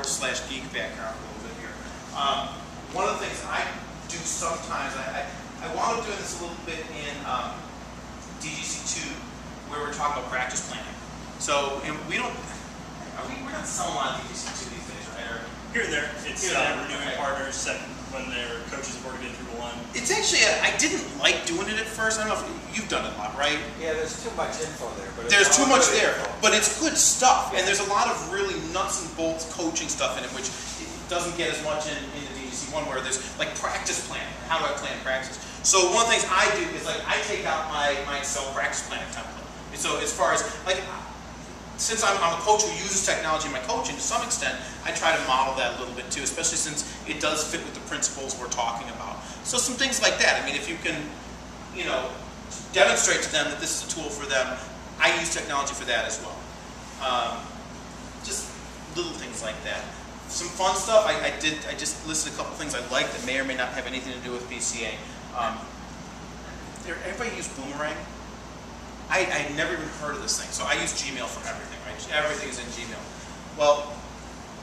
sports/geek background a little bit here. One of the things I do sometimes, I wound up doing this a little bit in DGC2, where we're talking about practice planning. So, and we don't, we're not selling a lot of DGC2 these days, right? Or, here and there. It's renewing partners, second, when their coaches have already been through one. It's actually, I didn't like doing it at first. I don't know if you've done it a lot, right? Yeah, there's too much info there. But there's too much there, info. but it's good stuff. Yeah. And there's a lot of really nuts and bolts coaching stuff in it, which it doesn't get as much in the DGC1, where there's like practice planning. How do I plan practice? So one of the things I do is like I take out my Excel practice planning template. And so as far as like, since I'm a coach who uses technology in my coaching to some extent, I try to model that a little bit too, especially since it does fit with the principles we're talking about. So some things like that. I mean, if you can, you know, demonstrate to them that this is a tool for them, I use technology for that as well. Just little things like that. Some fun stuff. I just listed a couple things I like that may or may not have anything to do with BCA. Everybody use Boomerang? I had never even heard of this thing. So I use Gmail for everything, right? Everything is in Gmail. Well,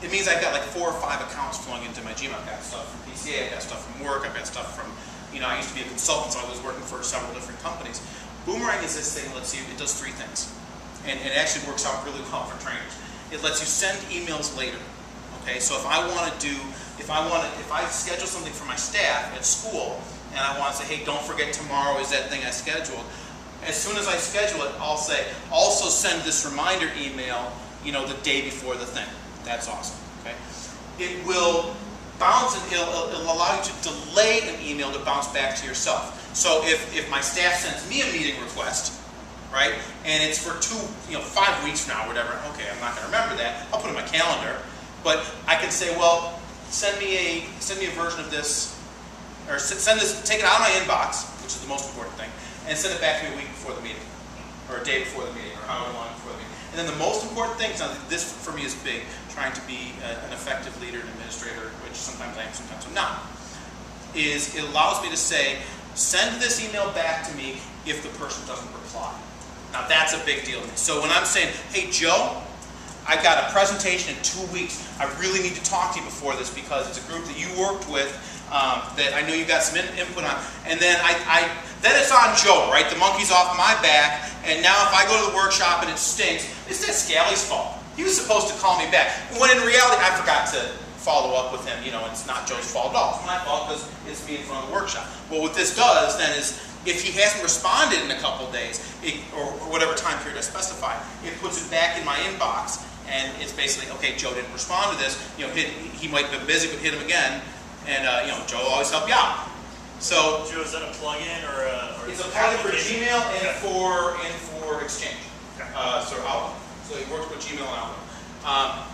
it means I've got like 4 or 5 accounts flowing into my Gmail. I've got stuff from PCA, I've got stuff from work, I've got stuff from, you know, I used to be a consultant, so I was working for several different companies. Boomerang is this thing that lets you, it does 3 things. And it actually works out really well for trainers. It lets you send emails later. Okay, so if I want to do, if I schedule something for my staff at school, and I want to say, hey, don't forget tomorrow is that thing I scheduled. As soon as I schedule it, I'll say, also send this reminder email, you know, the day before the thing. That's awesome, okay? It will bounce, and it'll allow you to delay an email to bounce back to yourself. So if my staff sends me a meeting request, right, and it's for 5 weeks from now, whatever, okay, I'm not going to remember that. I'll put it in my calendar, but I can say, well, send me a version of this, or send this, take it out of my inbox, which is the most important thing, and send it back to me a week before the meeting, or a day before the meeting, or however long before the meeting. And then the most important thing, now this for me is big, trying to be an effective leader and administrator, which sometimes I am, sometimes I'm not, is it allows me to say, send this email back to me if the person doesn't reply. Now that's a big deal to me. So when I'm saying, hey Joe, I got a presentation in 2 weeks, I really need to talk to you before this because it's a group that you worked with that I know you got some input on, and then then it's on Joe, right? The monkey's off my back, and now if I go to the workshop and it stinks, it's that Scally's fault. He was supposed to call me back. When in reality, I forgot to follow up with him, you know, and it's not Joe's fault at all. It's my fault because it's me in front of the workshop. Well, what this does then is, if he hasn't responded in a couple days, or whatever time period I specify, it puts it back in my inbox, and it's basically, okay, Joe didn't respond to this, you know, he might have been busy, but hit him again, and you know, Joe will always help you out. So, Joe, is that a plug-in or it's a plug-in for Gmail and for Exchange, so Outlook. So it works with Gmail and Outlook.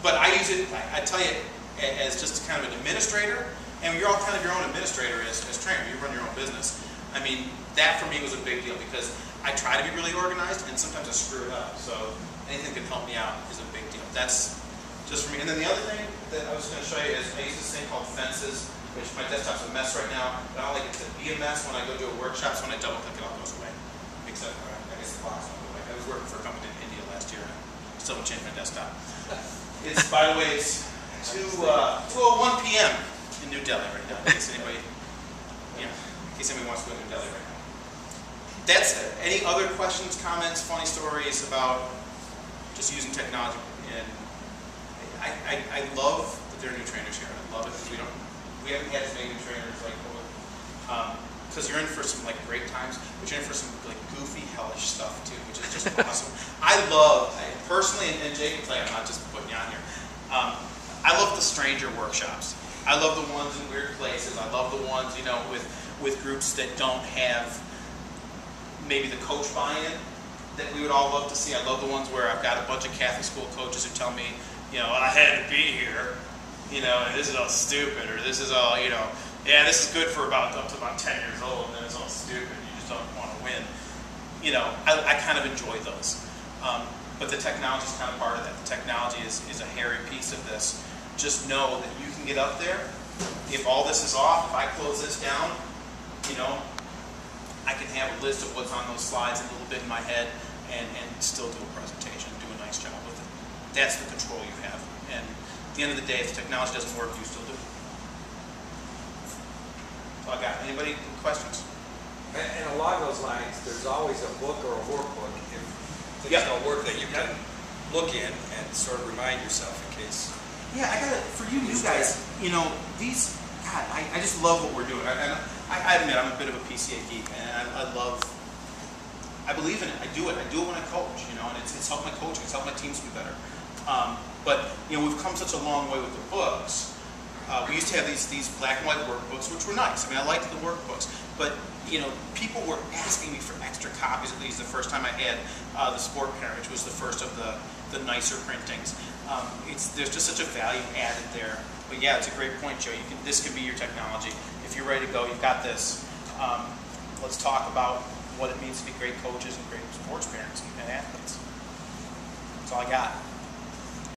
But I use it, I tell you, as just kind of an administrator, and you're all kind of your own administrator as trainer. You run your own business. I mean, that for me was a big deal because I try to be really organized, and sometimes I screw it up. So anything that can help me out is a big deal. That's just for me. And then the other thing that I was going to show you is I use this thing called Fences, which my desktop's a mess right now, but I don't like it to be a mess when I go to a workshop, so when I double click it all goes away. Except, I guess the box won't go away. I was working for a company in India last year, and I still haven't changed my desktop. It's, by the way, it's 2:01 p.m. in New Delhi right now, in case anybody, wants to go to New Delhi right now. That's it. Any other questions, comments, funny stories about just using technology? And I love that there are new trainers here. I love it because we haven't had as many new trainers like because you're in for some like great times, but you're in for some like goofy, hellish stuff too, which is just awesome. I personally, and Jake can tell you, I'm not just putting you on here. I love the stranger workshops. I love the ones in weird places. I love the ones, you know, with groups that don't have maybe the coach buy-in that we would all love to see. I love the ones where I've got a bunch of Catholic school coaches who tell me, you know, I had to be here, you know, and this is all stupid, or this is all, you know, yeah, this is good for up to about 10 years old, and then it's all stupid. You just don't want to win. You know, I kind of enjoy those. But the technology is kind of part of that. The technology is a hairy piece of this. Just know that you can get up there. If all this is off, if I close this down, you know, I can have a list of what's on those slides a little bit in my head and still do a presentation, do a nice job with it. That's the control you have. And the end of the day, if the technology doesn't work, you still do. So I got, anybody with questions? And along those lines, there's always a book or a workbook if things Yep. don't work that you can look in and sort of remind yourself in case. Yeah, I gotta, for you new guys, you know, these, God, I just love what we're doing. I admit I'm a bit of a PCA geek, and I believe in it. I do it when I coach, you know, and it's helped my coaching, it's helped my teams be better. But, you know, we've come such a long way with the books. We used to have these black and white workbooks, which were nice. I mean, I liked the workbooks, but you know, people were asking me for extra copies. At least the first time I had the Sport Parent, which was the first of the nicer printings. There's just such a value added there. But yeah, it's a great point, Joe. This could be your technology. If you're ready to go, you've got this. Let's talk about what it means to be great coaches and great sports parents and athletes. That's all I got.